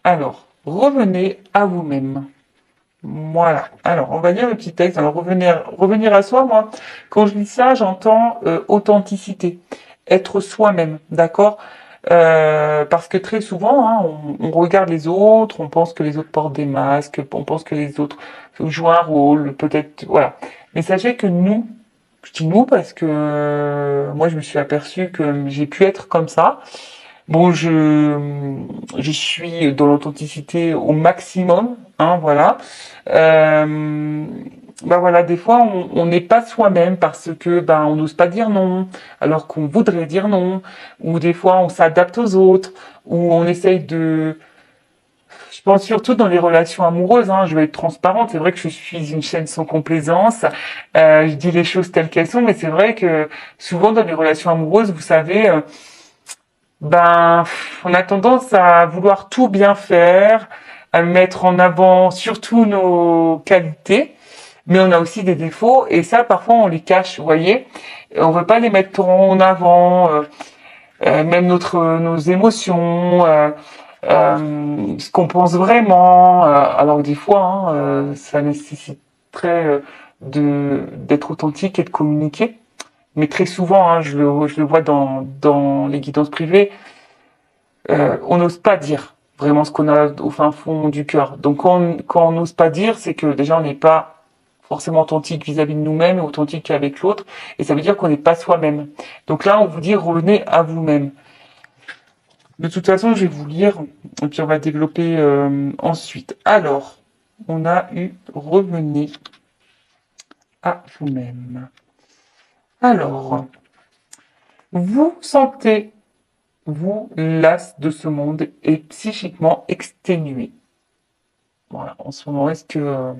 Alors, revenez à vous-même. Voilà. Alors, on va lire le petit texte. Alors, revenir à soi, moi, quand je lis ça, j'entends authenticité, être soi-même, d'accord? Parce que très souvent, hein, on regarde les autres, on pense que les autres portent des masques, on pense que les autres jouent un rôle, peut-être, voilà. Mais sachez que nous, je dis nous parce que moi, je me suis aperçue que j'ai pu être comme ça. Bon, je suis dans l'authenticité au maximum, hein, voilà. Euh, Bah voilà, des fois, on n'est pas soi-même parce que ben on n'ose pas dire non, alors qu'on voudrait dire non, ou des fois on s'adapte aux autres, ou on essaye de. Je pense surtout dans les relations amoureuses, hein, je vais être transparente. C'est vrai que je suis une chaîne sans complaisance. Je dis les choses telles qu'elles sont, mais c'est vrai que souvent dans les relations amoureuses, vous savez. Ben, on a tendance à vouloir tout bien faire, à mettre en avant surtout nos qualités, mais on a aussi des défauts et ça, parfois, on les cache, vous voyez. On veut pas les mettre en avant, même nos émotions, ce qu'on pense vraiment. Alors que des fois, hein, ça nécessiterait d'être authentique et de communiquer. Mais très souvent, hein, je le vois dans les guidances privées, on n'ose pas dire vraiment ce qu'on a au fin fond du cœur. Donc quand on n'ose pas dire, c'est que déjà on n'est pas forcément authentique vis-à-vis de nous-mêmes et authentique avec l'autre, et ça veut dire qu'on n'est pas soi-même. Donc là, on vous dit revenez à vous-même. De toute façon, je vais vous lire, et puis on va développer ensuite. Alors, on a eu revenez à vous-même. Alors, vous sentez vous las de ce monde et psychiquement exténué. Voilà, en ce moment, est-ce que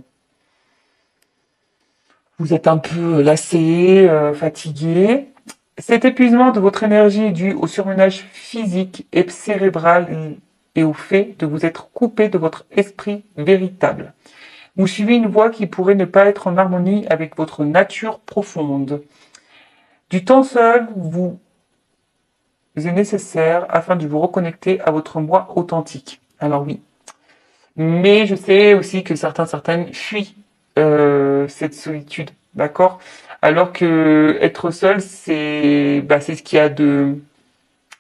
vous êtes un peu lassé, fatigué? Cet épuisement de votre énergie est dû au surmenage physique et cérébral et au fait de vous être coupé de votre esprit véritable. Vous suivez une voie qui pourrait ne pas être en harmonie avec votre nature profonde. Du temps seul vous est nécessaire afin de vous reconnecter à votre moi authentique. Alors oui, mais je sais aussi que certaines fuient cette solitude, d'accord? Alors que être seul, c'est ce qu'il y a de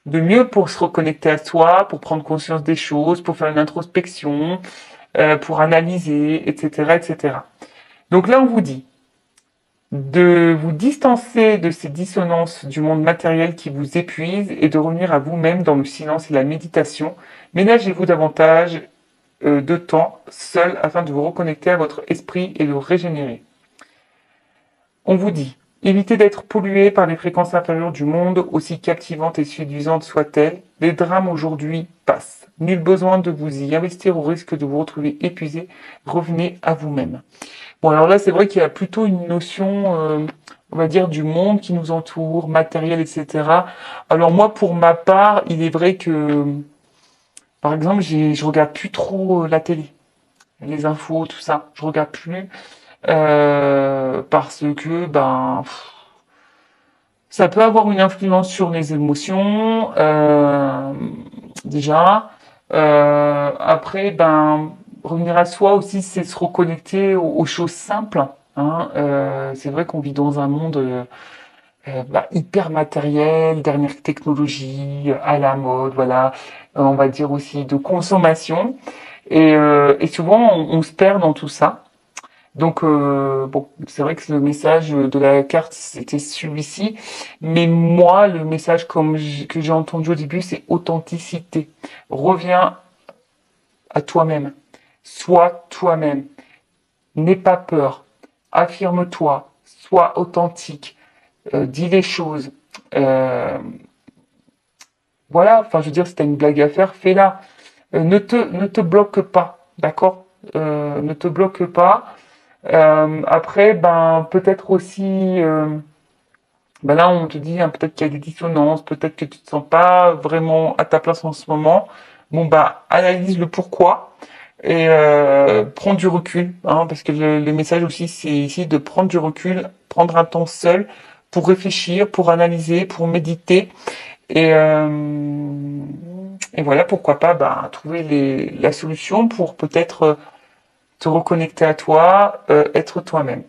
mieux pour se reconnecter à soi, pour prendre conscience des choses, pour faire une introspection, pour analyser, etc., etc. Donc là, on vous dit de vous distancer de ces dissonances du monde matériel qui vous épuisent et de revenir à vous-même dans le silence et la méditation. Ménagez-vous davantage de temps seul afin de vous reconnecter à votre esprit et de le régénérer. On vous dit, évitez d'être pollué par les fréquences inférieures du monde, aussi captivantes et séduisantes soient-elles. Les drames aujourd'hui passent. Nul besoin de vous y investir au risque de vous retrouver épuisé. Revenez à vous-même. Bon, alors là, c'est vrai qu'il y a plutôt une notion, on va dire, du monde qui nous entoure, matériel, etc. Alors moi, pour ma part, il est vrai que, par exemple, je regarde plus trop la télé, les infos, tout ça. Je regarde plus parce que ça peut avoir une influence sur les émotions déjà. Après, revenir à soi aussi, c'est se reconnecter aux choses simples. Hein. C'est vrai qu'on vit dans un monde hyper matériel, dernière technologie, à la mode, voilà. On va dire aussi de consommation. Et souvent, on se perd dans tout ça. Donc bon, c'est vrai que le message de la carte c'était celui-ci, mais moi le message que j'ai entendu au début c'est authenticité. Reviens à toi-même, sois toi-même, n'aie pas peur, affirme-toi, sois authentique, dis les choses. Euh, voilà, enfin je veux dire si t'as une blague à faire, fais-la. Ne te bloque pas, d'accord? Ne te bloque pas. Après, peut-être aussi, là, on te dit, hein, peut-être qu'il y a des dissonances, peut-être que tu te sens pas vraiment à ta place en ce moment. Bon, analyse le pourquoi et prends du recul, hein, parce que le message aussi, c'est ici de prendre du recul, prendre un temps seul pour réfléchir, pour analyser, pour méditer et et voilà, pourquoi pas trouver la solution pour peut-être te reconnecter à toi, être toi-même.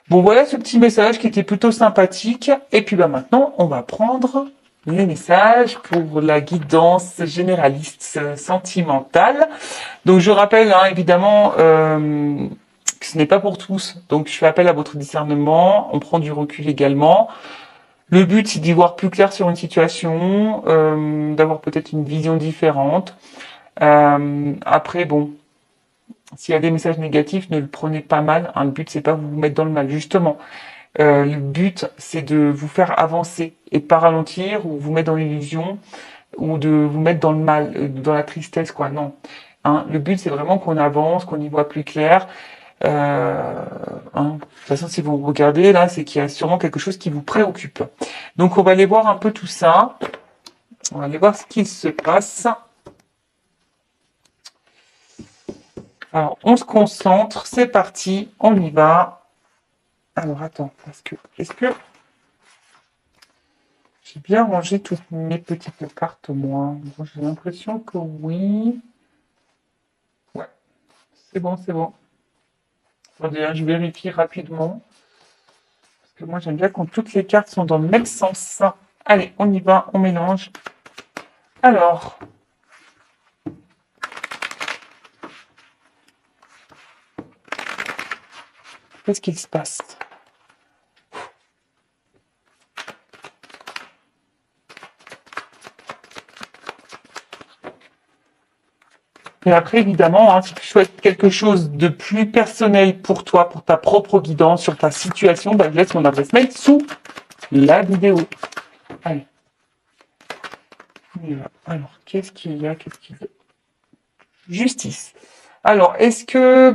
Bon, voilà ce petit message qui était plutôt sympathique. Et puis maintenant, on va prendre les messages pour la guidance généraliste sentimentale. Donc je rappelle évidemment que ce n'est pas pour tous. Donc je fais appel à votre discernement. On prend du recul également. Le but, c'est d'y voir plus clair sur une situation, d'avoir peut-être une vision différente. Après, bon, s'il y a des messages négatifs, ne le prenez pas mal. Le but, c'est pas vous mettre dans le mal. Justement, le but, c'est de vous faire avancer et pas ralentir ou vous mettre dans l'illusion ou de vous mettre dans le mal, dans la tristesse, quoi. Non. Le but, c'est vraiment qu'on avance, qu'on y voit plus clair. De toute façon, si vous regardez là, c'est qu'il y a sûrement quelque chose qui vous préoccupe. Donc, on va aller voir un peu tout ça. On va aller voir ce qu'il se passe. Alors, on se concentre. C'est parti. On y va. Alors, attends, est-ce que j'ai bien rangé toutes mes petites cartes, moi? Bon, j'ai l'impression que oui. Ouais, c'est bon, c'est bon. Attendez, je vérifie rapidement. Parce que moi, j'aime bien quand toutes les cartes sont dans le même sens. Allez, on y va, on mélange. Alors, qu'est-ce qu'il se passe? Et après, évidemment, si tu souhaites quelque chose de plus personnel pour toi, pour ta propre guidance sur ta situation, je laisse mon adresse mail sous la vidéo. Allez. On y va. Alors, qu'est-ce qu'il y a? Justice. Alors, est-ce que,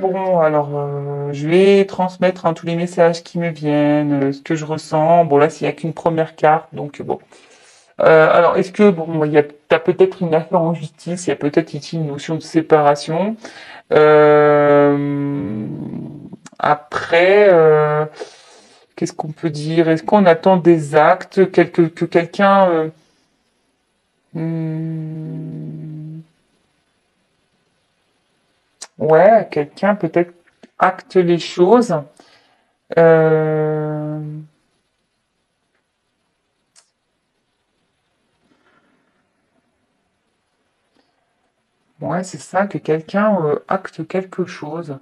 je vais transmettre tous les messages qui me viennent, ce que je ressens. Bon, là, s'il n'y a qu'une première carte, donc bon. Alors, est-ce que, t'as peut-être une affaire en justice, il y a peut-être ici une notion de séparation. Euh, Après, qu'est-ce qu'on peut dire? Est-ce qu'on attend des actes, que quelqu'un... hmm, ouais, quelqu'un peut-être acte les choses. Euh, ouais, c'est ça, que quelqu'un acte quelque chose.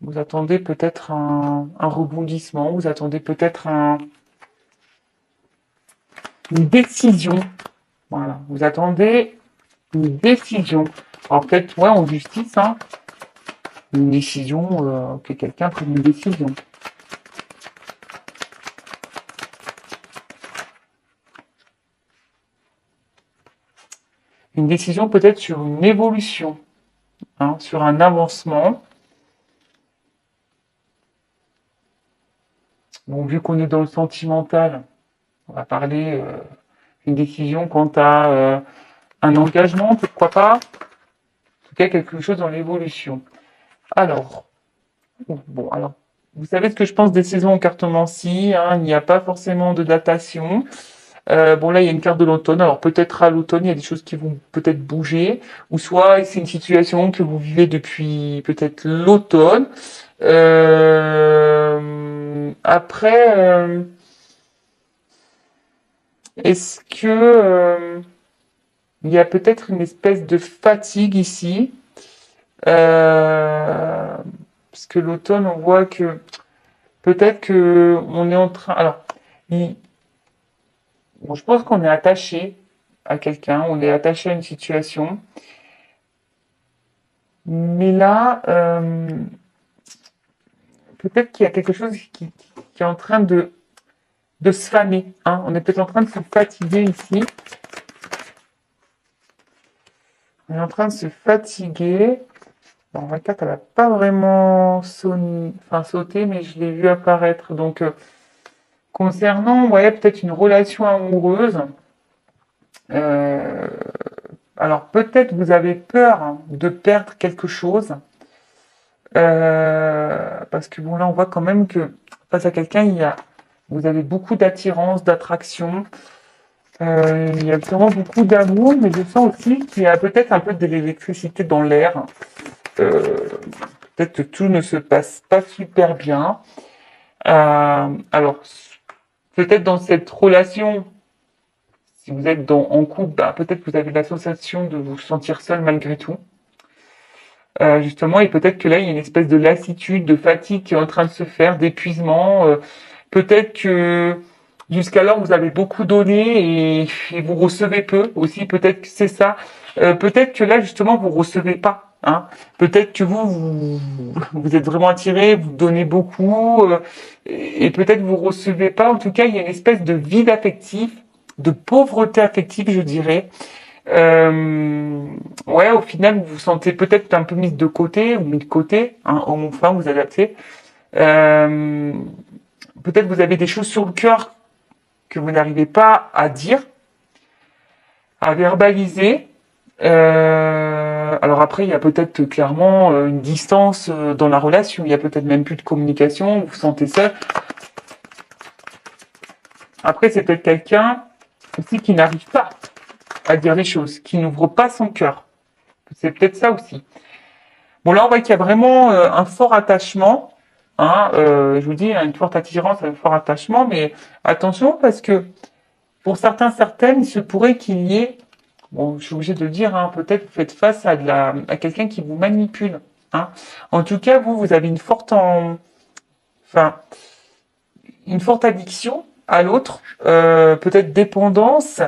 Vous attendez peut-être un rebondissement, vous attendez peut-être une décision. Voilà, vous attendez une décision. Alors peut-être, ouais, en justice, une décision, que quelqu'un prenne une décision. Une décision peut-être sur une évolution, sur un avancement. Bon, vu qu'on est dans le sentimental, on va parler d'une décision quant à un engagement, pourquoi pas. En tout cas, quelque chose dans l'évolution. Alors, alors, vous savez ce que je pense des saisons en cartomancie, il n'y a pas forcément de datation. Bon, là, il y a une carte de l'automne. Alors, peut-être à l'automne, il y a des choses qui vont peut-être bouger. Ou soit, c'est une situation que vous vivez depuis peut-être l'automne. Après, est-ce que il y a peut-être une espèce de fatigue ici? Euh, Parce que l'automne, on voit que peut-être que on est en train. Alors, bon, je pense qu'on est attaché à quelqu'un, on est attaché à une situation. Mais là, peut-être qu'il y a quelque chose qui est en train de se faner. On est peut-être en train de se fatiguer ici. On est en train de se fatiguer. Bon, 24, elle n'a pas vraiment sauté, mais je l'ai vu apparaître. Donc, concernant, peut-être une relation amoureuse, euh, alors peut-être vous avez peur de perdre quelque chose. Parce que bon, là, on voit quand même que face à quelqu'un, vous avez beaucoup d'attirance, d'attraction. Il y a vraiment beaucoup d'amour, mais je sens aussi qu'il y a peut-être un peu de l'électricité dans l'air. Euh, Peut-être que tout ne se passe pas super bien. Alors, peut-être dans cette relation, si vous êtes en couple, bah, peut-être que vous avez la sensation de vous sentir seul malgré tout. Justement, et peut-être que là, il y a une espèce de lassitude, de fatigue qui est en train de se faire, d'épuisement. Peut-être que jusqu'alors, vous avez beaucoup donné et vous recevez peu aussi. Peut-être que c'est ça. Peut-être que là, justement, vous recevez pas. Hein. Peut-être que vous êtes vraiment attiré, vous donnez beaucoup, et peut-être vous recevez pas. En tout cas, il y a une espèce de vide affectif, de pauvreté affective, je dirais. Euh, ouais, au final, vous vous sentez peut-être un peu mis de côté ou mis de côté, hein, homme ou femme, vous adaptez. Euh, Peut-être vous avez des choses sur le cœur que vous n'arrivez pas à dire, à verbaliser. Alors après, il y a peut-être clairement une distance dans la relation. Il y a peut-être même plus de communication. Vous vous sentez seul. Après, c'est peut-être quelqu'un aussi qui n'arrive pas à dire les choses, qui n'ouvre pas son cœur. C'est peut-être ça aussi. Bon, là, on voit qu'il y a vraiment un fort attachement. Hein, je vous dis, une forte attirance, un fort attachement, mais attention parce que pour certains, certaines, il se pourrait qu'il y ait, bon, je suis obligé de le dire, hein, peut-être vous faites face à quelqu'un qui vous manipule. Hein. En tout cas, vous avez enfin, une forte addiction à l'autre, peut-être dépendance,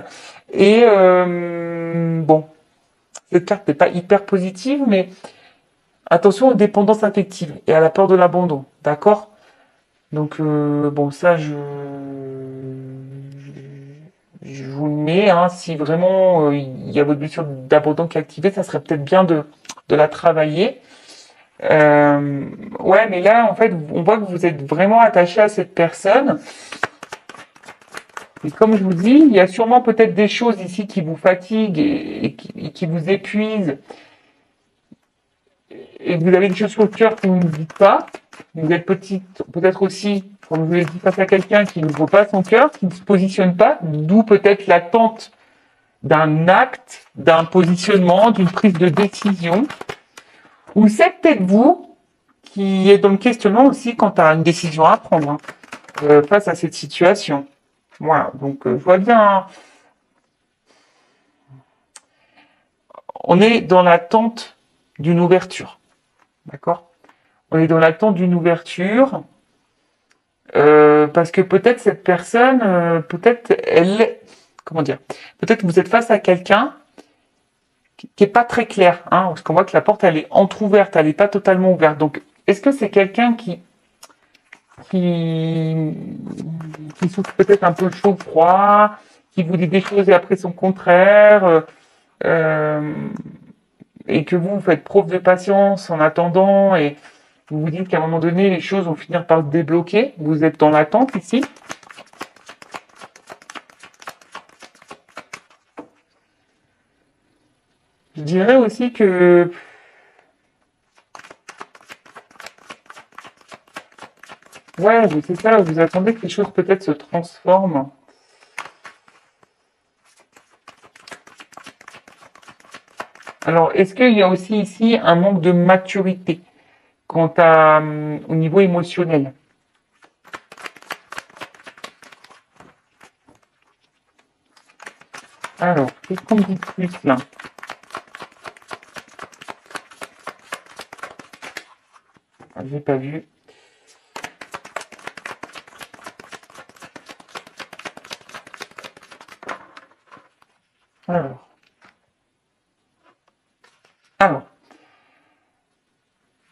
et bon, cette carte n'est pas hyper positive, mais attention aux dépendances affectives et à la peur de l'abandon, d'accord? Donc bon, ça je vous le mets, hein, si vraiment il y a votre blessure d'abandon qui est activée, ça serait peut-être bien de la travailler. Ouais, mais là en fait, on voit que vous êtes vraiment attaché à cette personne. Et comme je vous dis, il y a sûrement peut-être des choses ici qui vous fatiguent et qui vous épuisent et que vous avez des choses sur le cœur que vous ne dites pas. Vous êtes peut-être aussi, comme je vous l'ai dit, face à quelqu'un qui n'ouvre pas son cœur, qui ne se positionne pas, d'où peut-être l'attente d'un acte, d'un positionnement, d'une prise de décision. Ou c'est peut-être vous qui êtes dans le questionnement aussi quant à une décision à prendre hein, face à cette situation. Voilà, donc je vois bien, hein, on est dans l'attente d'une ouverture, d'accord? On est dans l'attente d'une ouverture. Parce que peut-être cette personne, peut-être elle, comment dire, peut-être que vous êtes face à quelqu'un qui est pas très clair, hein, parce qu'on voit que la porte elle est entrouverte, elle est pas totalement ouverte. Donc, est-ce que c'est quelqu'un qui, qui souffre peut-être un peu chaud froid, qui vous dit des choses et après son contraire, euh, et que vous faites preuve de patience en attendant et vous vous dites qu'à un moment donné les choses vont finir par se débloquer. Vous êtes dans l'attente ici. Je dirais aussi que, ouais, c'est ça, vous attendez que les choses peut-être se transforment. Alors, est-ce qu'il y a aussi ici un manque de maturité quant au niveau émotionnel? Alors, qu'est-ce qu'on me dit de plus là? Ah, j'ai pas vu. Alors, alors,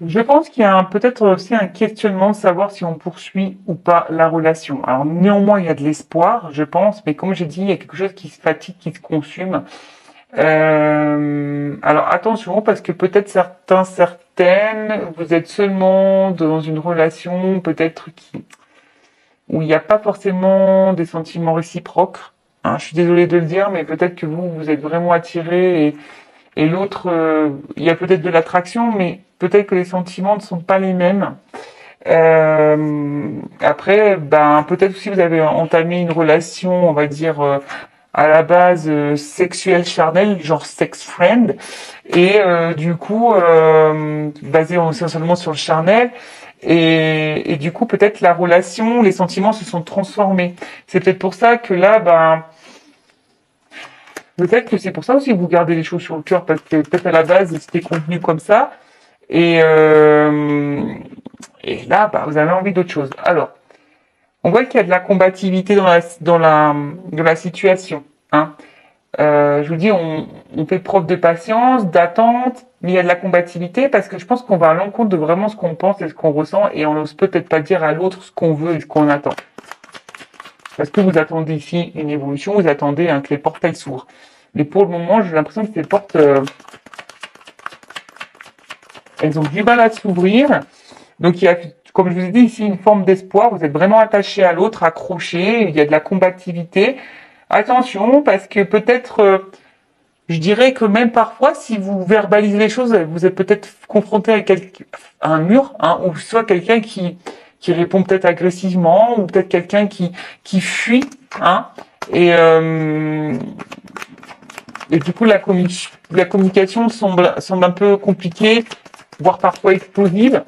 je pense qu'il y a peut-être aussi un questionnement de savoir si on poursuit ou pas la relation. Alors néanmoins, il y a de l'espoir, je pense, mais comme j'ai dit, il y a quelque chose qui se fatigue, qui se consume. Alors attention, parce que peut-être certaines, vous êtes seulement dans une relation, peut-être où il n'y a pas forcément des sentiments réciproques. Hein, je suis désolée de le dire, mais peut-être que vous êtes vraiment attiré et l'autre, il y a peut-être de l'attraction, mais peut-être que les sentiments ne sont pas les mêmes. Après, ben peut-être aussi vous avez entamé une relation, on va dire à la base sexuelle charnelle, genre sex friend, et du coup basé essentiellement sur le charnel. Et du coup, peut-être la relation, les sentiments se sont transformés. C'est peut-être pour ça que là, ben, peut-être que c'est pour ça aussi que vous gardez les choses sur le cœur, parce que peut-être à la base, c'était convenu comme ça. Et, euh, et là, bah, vous avez envie d'autre chose. Alors, on voit qu'il y a de la combativité dans la situation. Hein. Je vous dis, on fait preuve de patience, d'attente, mais il y a de la combativité parce que je pense qu'on va à l'encontre de vraiment ce qu'on pense et ce qu'on ressent et on n'ose peut-être pas dire à l'autre ce qu'on veut et ce qu'on attend. Parce que vous attendez ici une évolution, vous attendez que les portails s'ouvrent. Mais pour le moment, j'ai l'impression que ces portes, elles ont du mal à s'ouvrir. Donc il y a, comme je vous ai dit ici, une forme d'espoir. Vous êtes vraiment attaché à l'autre, accroché. Il y a de la combativité. Attention, parce que peut-être, je dirais que même parfois, si vous verbalisez les choses, vous êtes peut-être confronté à un mur, hein, ou soit quelqu'un qui répond peut-être agressivement, ou peut-être quelqu'un qui fuit, hein, et, euh, et du coup la communication semble un peu compliquée, voire parfois explosive.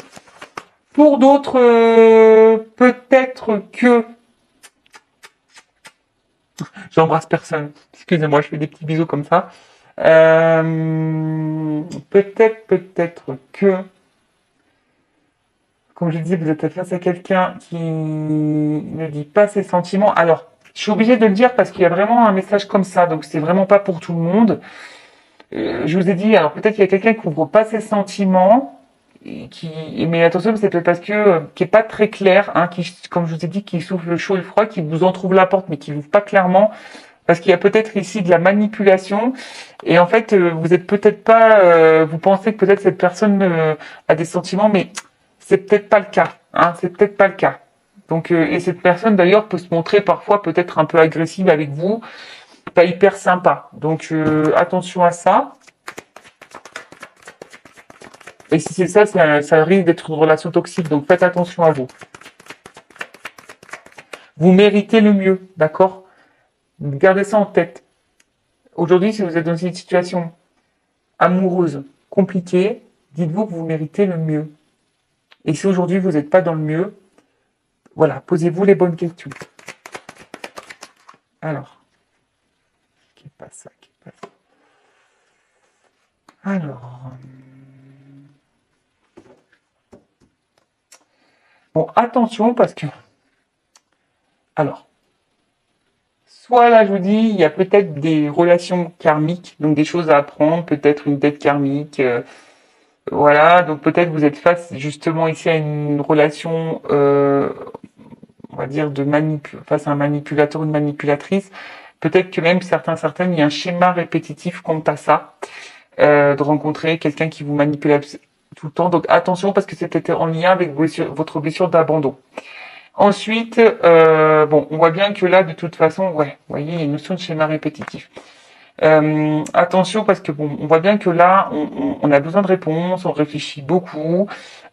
Pour d'autres, peut-être que j'embrasse personne. Excusez-moi, je fais des petits bisous comme ça. Peut-être que, comme je disais, vous êtes face à quelqu'un qui ne dit pas ses sentiments. Alors, je suis obligée de le dire parce qu'il y a vraiment un message comme ça, donc c'est vraiment pas pour tout le monde. Je vous ai dit, alors peut-être qu'il y a quelqu'un qui ouvre pas ses sentiments, mais attention, c'est peut-être parce que qui est pas très clair, hein, qui, comme je vous ai dit, qui souffle le chaud et le froid, qui vous entrouvre la porte, mais qui n'ouvre pas clairement. Parce qu'il y a peut-être ici de la manipulation et en fait vous êtes peut-être pas, vous pensez que peut-être cette personne a des sentiments, mais c'est peut-être pas le cas, hein, c'est peut-être pas le cas. Donc et cette personne d'ailleurs peut se montrer parfois peut-être un peu agressive avec vous, pas hyper sympa. Donc attention à ça. Et si c'est ça, ça risque d'être une relation toxique. Donc faites attention à vous. Vous méritez le mieux, d'accord? Gardez ça en tête. Aujourd'hui, si vous êtes dans une situation amoureuse compliquée, dites-vous que vous méritez le mieux. Et si aujourd'hui vous n'êtes pas dans le mieux, voilà, posez-vous les bonnes questions. Alors, qui passe ça, qui passe. Alors, bon, attention parce que, alors, soit là je vous dis, il y a peut-être des relations karmiques, donc des choses à apprendre, peut-être une dette karmique. Voilà, donc peut-être vous êtes face justement ici à une relation, on va dire, face à un manipulateur ou une manipulatrice. Peut-être que même certaines, il y a un schéma répétitif quant à ça, de rencontrer quelqu'un qui vous manipule tout le temps. Donc attention parce que c'est peut-être en lien avec votre blessure d'abandon. Ensuite, bon, on voit bien que là, de toute façon, ouais, vous voyez, il y a une notion de schéma répétitif. Attention parce que bon, on voit bien que là, on a besoin de réponses, on réfléchit beaucoup.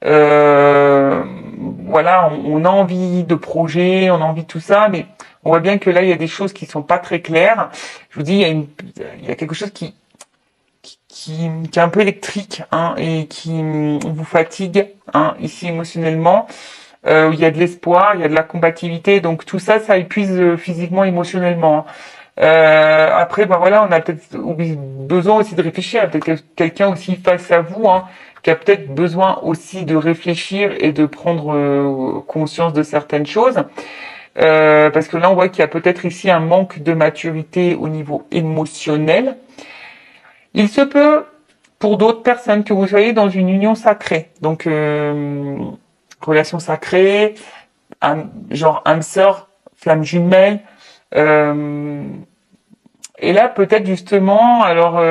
Euh, voilà, on a envie de projets, on a envie de tout ça, mais on voit bien que là, il y a des choses qui sont pas très claires. Je vous dis, il y a quelque chose qui est un peu électrique, hein, et qui vous fatigue, hein, ici émotionnellement. Il y a de l'espoir, il y a de la combativité, donc tout ça, ça épuise physiquement, émotionnellement. Hein. Après, ben voilà, on a peut-être besoin aussi de réfléchir. Il y a peut-être quelqu'un aussi face à vous, hein, qui a peut-être besoin aussi de réfléchir et de prendre conscience de certaines choses. Parce que là, on voit qu'il y a peut-être ici un manque de maturité au niveau émotionnel. Il se peut, pour d'autres personnes, que vous soyez dans une union sacrée. Donc, relation sacrée, genre âme sœur, flamme jumelle. Euh, et là, peut-être justement, alors,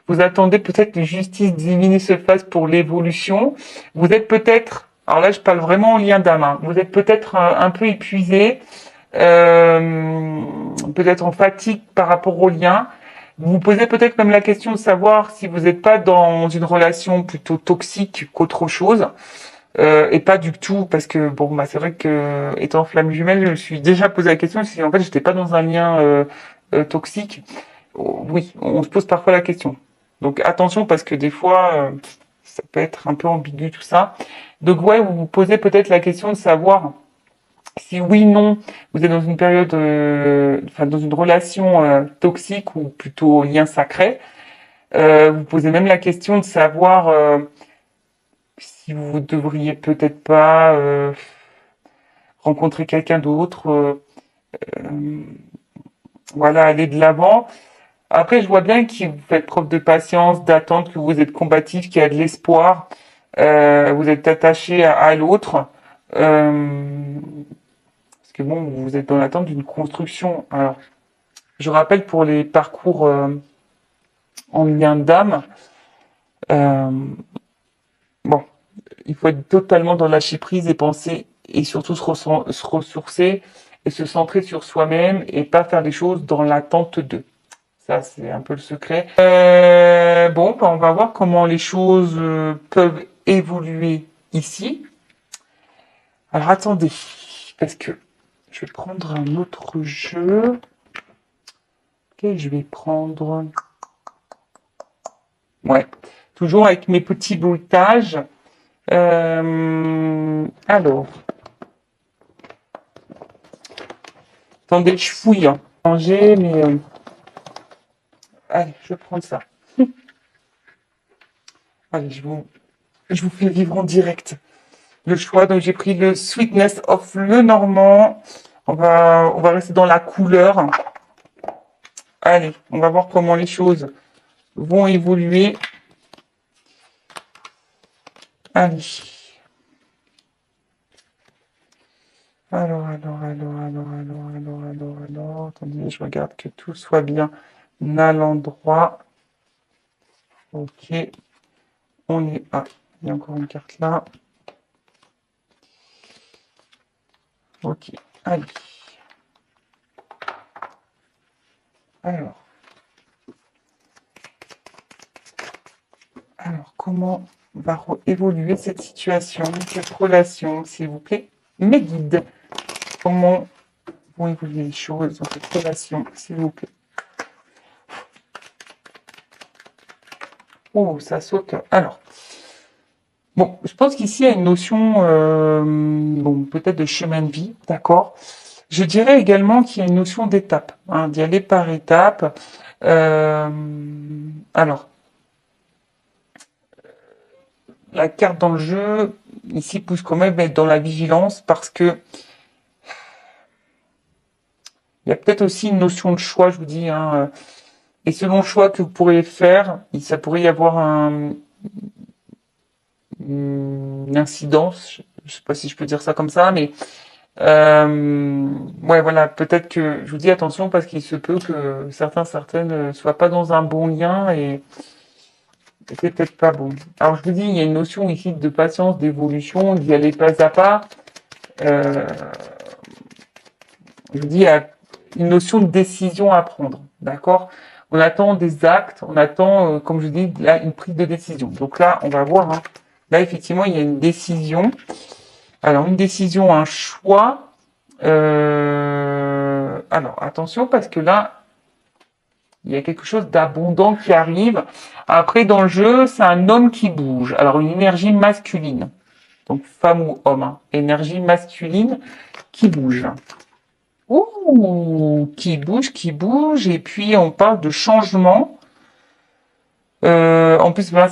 vous attendez peut-être que justice divine se fasse pour l'évolution. Vous êtes peut-être, alors là, je parle vraiment en lien d'âme, hein, vous êtes peut-être un peu épuisé, peut-être en fatigue par rapport au lien. Vous vous posez peut-être même la question de savoir si vous n'êtes pas dans une relation plutôt toxique qu'autre chose. et pas du tout, parce que bon, bah c'est vrai que étant flamme jumelle, je me suis déjà posé la question si en fait j'étais pas dans un lien toxique. Oh, oui, on se pose parfois la question. Donc attention parce que des fois, ça peut être un peu ambigu tout ça. Donc ouais, vous vous posez peut-être la question de savoir si oui, non, vous êtes dans une période, enfin dans une relation toxique ou plutôt lien sacré. Vous posez même la question de savoir si vous devriez peut-être pas rencontrer quelqu'un d'autre, euh, voilà, aller de l'avant. Après, je vois bien que vous faites preuve de patience, d'attente, que vous êtes combatif, qu'il y a de l'espoir, vous êtes attaché à l'autre. Parce que bon, vous êtes dans l'attente d'une construction. Alors, je rappelle pour les parcours en lien d'âme, euh, bon, il faut être totalement dans lâcher prise et penser et surtout se ressourcer et se centrer sur soi-même et pas faire les choses dans l'attente d'eux. Ça, c'est un peu le secret. Bon, bah, on va voir comment les choses peuvent évoluer ici. Alors attendez, parce que je vais prendre un autre jeu. Ok, je vais prendre. Ouais, toujours avec mes petits bruitages. Alors, attendez, je fouille. Hein. Manger, mais allez, je vais prendre ça. Allez, je vous fais vivre en direct le choix. Donc j'ai pris le Sweetness of le Normand. On va rester dans la couleur. Allez, on va voir comment les choses vont évoluer. Allez. Alors. Attendez, je regarde que tout soit bien à l'endroit. Ok. On est. Ah, il y a encore une carte là. Ok. Allez. Alors. Alors, comment va évoluer cette situation, cette relation, s'il vous plaît? Mes guides. Comment vont évoluer les choses dans cette relation, s'il vous plaît? Oh, ça saute. Alors, bon, je pense qu'ici il y a une notion, bon, peut-être de chemin de vie, d'accord. Je dirais également qu'il y a une notion d'étape, hein, d'y aller par étapes. Euh, alors, la carte dans le jeu, ici, pousse quand même à être dans la vigilance parce que il y a peut-être aussi une notion de choix, je vous dis, hein, et selon le choix que vous pourrez faire, ça pourrait y avoir une incidence, je sais pas si je peux dire ça comme ça, mais ouais, voilà, peut-être que je vous dis attention parce qu'il se peut que certaines ne soient pas dans un bon lien et c'est peut-être pas bon. Alors je vous dis, il y a une notion ici de patience, d'évolution, d'y aller pas à pas. Euh, je vous dis, il y a une notion de décision à prendre, d'accord? On attend des actes, on attend, comme je dis, là, une prise de décision. Donc là, on va voir. Hein. Là, effectivement, il y a une décision. Alors, une décision, un choix. Alors, attention, parce que là, il y a quelque chose d'abondant qui arrive. Après, dans le jeu, c'est un homme qui bouge. Alors, une énergie masculine. Donc, femme ou homme. Hein. Énergie masculine qui bouge. Ouh, qui bouge. Et puis, on parle de changement. En plus, voilà,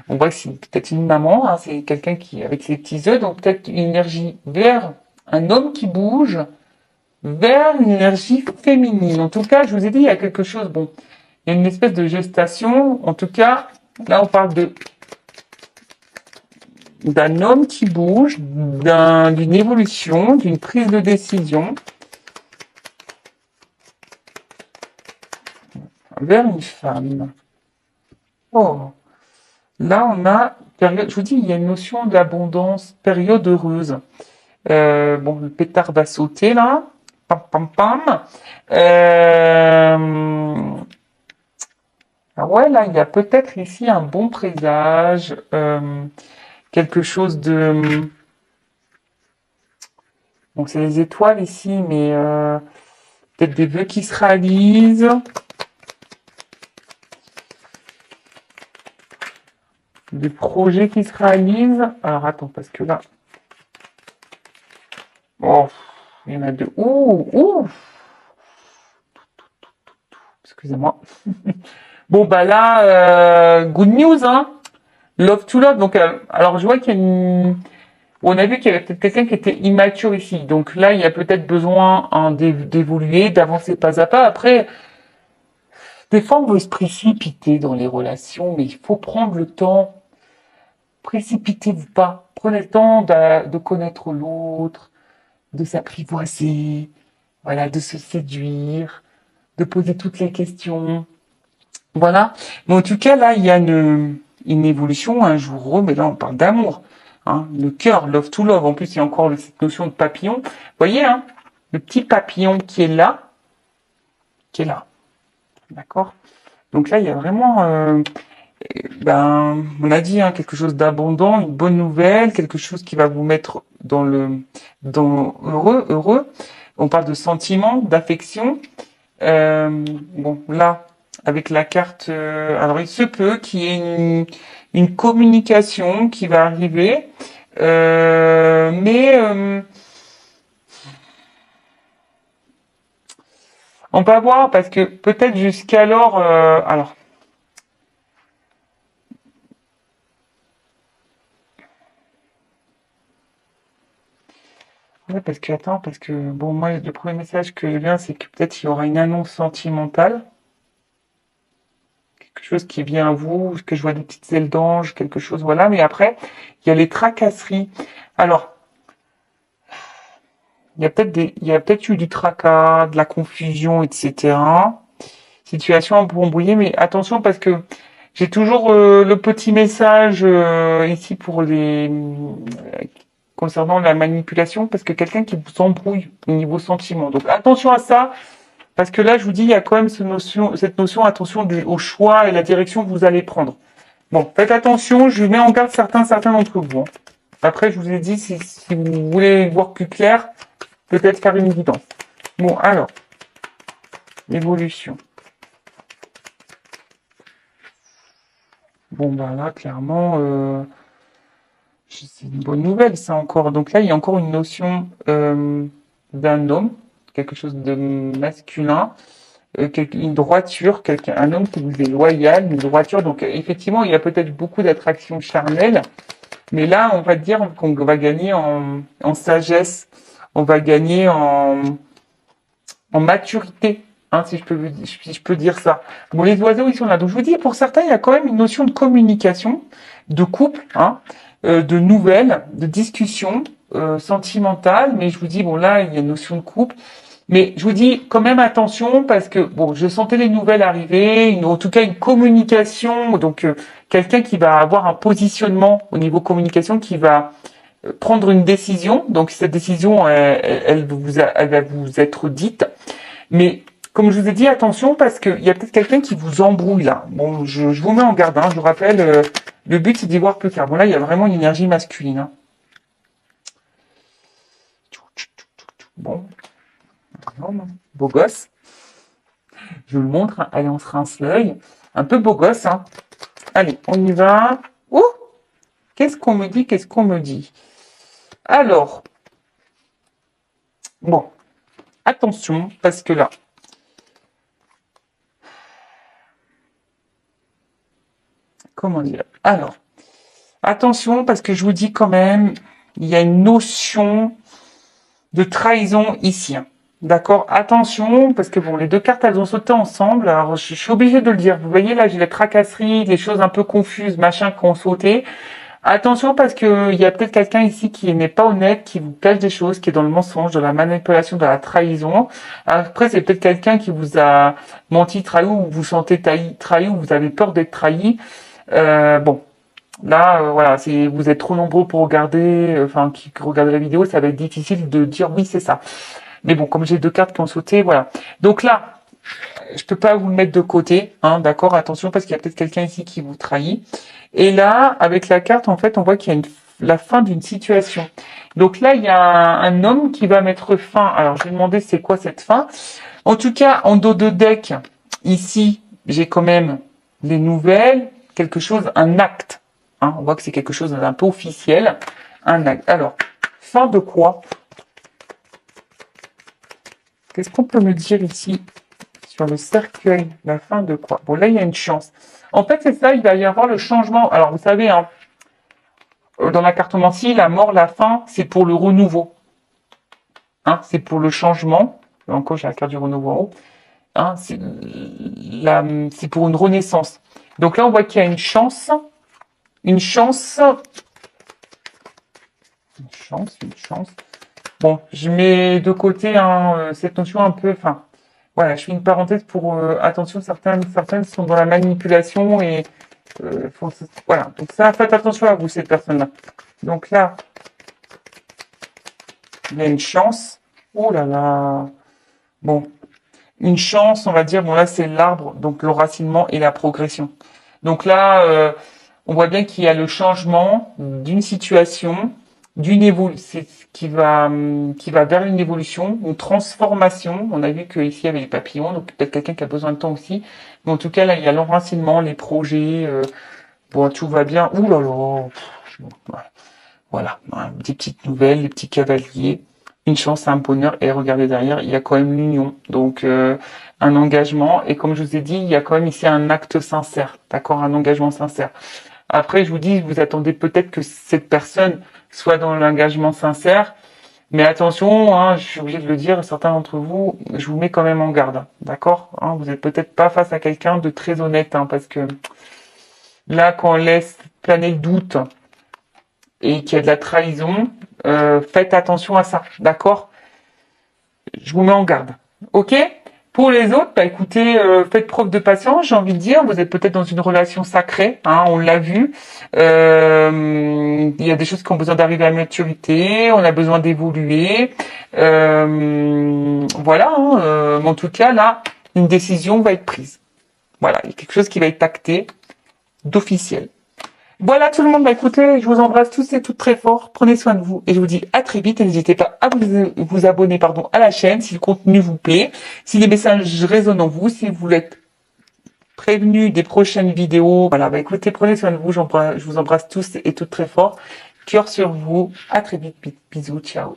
on voit que c'est peut-être une maman. Hein, c'est quelqu'un qui, avec ses petits œufs. Donc, peut-être une énergie vers un homme qui bouge vers une énergie féminine. En tout cas, je vous ai dit, il y a quelque chose, bon, il y a une espèce de gestation. En tout cas, là, on parle d'un homme qui bouge, d'une évolution, d'une prise de décision vers une femme. Oh, là, on a période, je vous dis, il y a une notion d'abondance, période heureuse. Bon, le pétard va sauter là. Pam, pam, pam. Ah ouais, là, il y a peut-être ici un bon présage. quelque chose de... Donc c'est les étoiles ici, mais peut-être des vœux qui se réalisent, des projets qui se réalisent. Alors attends, parce que là... Oh, il y en a deux. Ouh, excusez-moi. Bon, bah là, good news, hein. Love to love. Donc, alors je vois qu'il y a une... On a vu qu'il y avait peut-être quelqu'un qui était immature ici. Donc là, il y a peut-être besoin hein, d'évoluer, d'avancer pas à pas. Après, des fois, on veut se précipiter dans les relations, mais il faut prendre le temps. Précipitez-vous pas. Prenez le temps de connaître l'autre, de s'apprivoiser, voilà, de se séduire, de poser toutes les questions. Voilà. Mais en tout cas, là, il y a une évolution un jour heureux, mais là, on parle d'amour. Hein, le cœur, love to love. En plus, il y a encore cette notion de papillon. Vous voyez, hein, le petit papillon qui est là, D'accord? Donc là, il y a vraiment, on a dit, hein, quelque chose d'abondant, une bonne nouvelle, quelque chose qui va vous mettre dans heureux. On parle de sentiments, d'affection. Bon, là, avec la carte, alors il se peut qu'il y ait une communication qui va arriver, mais on va voir parce que peut-être jusqu'alors, alors. Ouais, parce que bon, moi, le premier message que je viens, c'est que peut-être il y aura une annonce sentimentale, quelque chose qui vient à vous, que je vois des petites ailes d'ange, quelque chose, voilà. Mais après, il y a les tracasseries. Alors, il y a peut-être eu du tracas, de la confusion, etc. Situation un peu embrouillée, mais attention parce que j'ai toujours le petit message ici pour les concernant la manipulation, parce que quelqu'un qui vous embrouille au niveau sentiment. Donc attention à ça, parce que là je vous dis, il y a quand même cette notion, attention au choix et la direction que vous allez prendre. Bon, faites attention, je mets en garde certains d'entre vous. Hein. Après, je vous ai dit, si vous voulez voir plus clair, peut-être faire une guidance. Bon, alors, évolution. Bon, bah là, clairement, c'est une bonne nouvelle, ça encore. Donc là, il y a encore une notion d'un homme, quelque chose de masculin, une droiture, un homme qui vous est loyal, une droiture. Donc effectivement, il y a peut-être beaucoup d'attraction charnelle, mais là, on va dire qu'on va gagner en sagesse, on va gagner en maturité. Hein, si je peux dire ça. Bon, les oiseaux, ils sont là. Donc, je vous dis, pour certains, il y a quand même une notion de communication, de couple, hein, de nouvelles, de discussion sentimentale. Mais je vous dis, bon, là, il y a une notion de couple. Mais je vous dis quand même attention parce que, bon, je sentais les nouvelles arriver, en tout cas une communication. Donc, quelqu'un qui va avoir un positionnement au niveau communication, qui va prendre une décision. Donc, cette décision, elle va vous être dite. Mais comme je vous ai dit, attention parce qu'il y a peut-être quelqu'un qui vous embrouille là. Bon, je vous mets en garde, hein, je vous rappelle, le but c'est d'y voir plus clair. Bon là, il y a vraiment une énergie masculine. Hein. Bon, beau gosse. Je vous le montre. Hein. Allez, on se rince l'œil. Un peu beau gosse. Hein. Allez, on y va. Oh, qu'est-ce qu'on me dit? Qu'est-ce qu'on me dit? Alors, bon, attention parce que là, comment dire? Alors, attention parce que je vous dis quand même, il y a une notion de trahison ici. Hein. D'accord? Attention, parce que bon, les deux cartes, elles ont sauté ensemble. Alors, je suis obligée de le dire. Vous voyez, là, j'ai les tracasseries, les choses un peu confuses, machin, qui ont sauté. Attention, parce que il y a peut-être quelqu'un ici qui n'est pas honnête, qui vous cache des choses, qui est dans le mensonge, dans la manipulation, dans la trahison. Après, c'est peut-être quelqu'un qui vous a menti, trahi, ou vous vous sentez trahi, ou vous avez peur d'être trahi. Bon, là, voilà, vous êtes trop nombreux pour regarder, qui regardent la vidéo, ça va être difficile de dire oui, c'est ça. Mais bon, comme j'ai deux cartes qui ont sauté, voilà. Donc là, je peux pas vous le mettre de côté, hein, d'accord? Attention, parce qu'il y a peut-être quelqu'un ici qui vous trahit. Et là, avec la carte, en fait, on voit qu'il y a la fin d'une situation. Donc là, il y a un homme qui va mettre fin. Alors, je vais demander c'est quoi cette fin. En tout cas, en dos de deck, ici, j'ai quand même les nouvelles, quelque chose, un acte. Hein, on voit que c'est quelque chose d'un peu officiel. Un acte. Alors, fin de quoi? Qu'est-ce qu'on peut me dire ici sur le cercueil? La fin de quoi? Bon, là, il y a une chance. En fait, c'est ça, il va y avoir le changement. Alors, vous savez, hein, dans la cartomancie, la mort, la fin, c'est pour le renouveau. Hein, c'est pour le changement. Encore, j'ai la carte du renouveau en haut. Hein, c'est pour une renaissance. Donc là, on voit qu'il y a une chance. Une chance. Une chance. Bon, je mets de côté hein, cette notion un peu... Enfin, voilà, je fais une parenthèse pour... attention, certaines sont dans la manipulation et... voilà, donc ça, faites attention à vous, cette personne-là. Donc là, il y a une chance. Oh là là. Bon, une chance, on va dire, bon là c'est l'arbre, donc l'enracinement et la progression. Donc là, on voit bien qu'il y a le changement d'une situation, d'une évolution, qui va vers une évolution, une transformation. On a vu qu'ici il y avait les papillons, donc peut-être quelqu'un qui a besoin de temps aussi. Mais en tout cas là, il y a l'enracinement, les projets, bon tout va bien. Ouh là là, voilà, des petites nouvelles, les petits cavaliers. Une chance, un bonheur, et regardez derrière, il y a quand même l'union, donc un engagement, et comme je vous ai dit, il y a quand même ici un acte sincère, d'accord, un engagement sincère. Après, je vous dis, vous attendez peut-être que cette personne soit dans l'engagement sincère, mais attention, hein, je suis obligé de le dire, certains d'entre vous, je vous mets quand même en garde, d'accord, hein, vous n'êtes peut-être pas face à quelqu'un de très honnête, hein, parce que là, quand on laisse planer le doute, et qu'il y a de la trahison, faites attention à ça, d'accord? Je vous mets en garde, ok? Pour les autres, bah écoutez, faites preuve de patience, j'ai envie de dire. Vous êtes peut-être dans une relation sacrée, hein, on l'a vu. Il y a des choses qui ont besoin d'arriver à maturité, on a besoin d'évoluer. Voilà, hein, mais en tout cas, là, une décision va être prise. Voilà, il y a quelque chose qui va être acté d'officiel. Voilà tout le monde, bah écoutez, je vous embrasse tous et toutes très fort, prenez soin de vous et je vous dis à très vite et n'hésitez pas à vous abonner à la chaîne si le contenu vous plaît, si les messages résonnent en vous, si vous voulez être prévenu des prochaines vidéos. Voilà, bah écoutez, prenez soin de vous, je vous embrasse tous et toutes très fort, cœur sur vous, à très vite, bisous, ciao.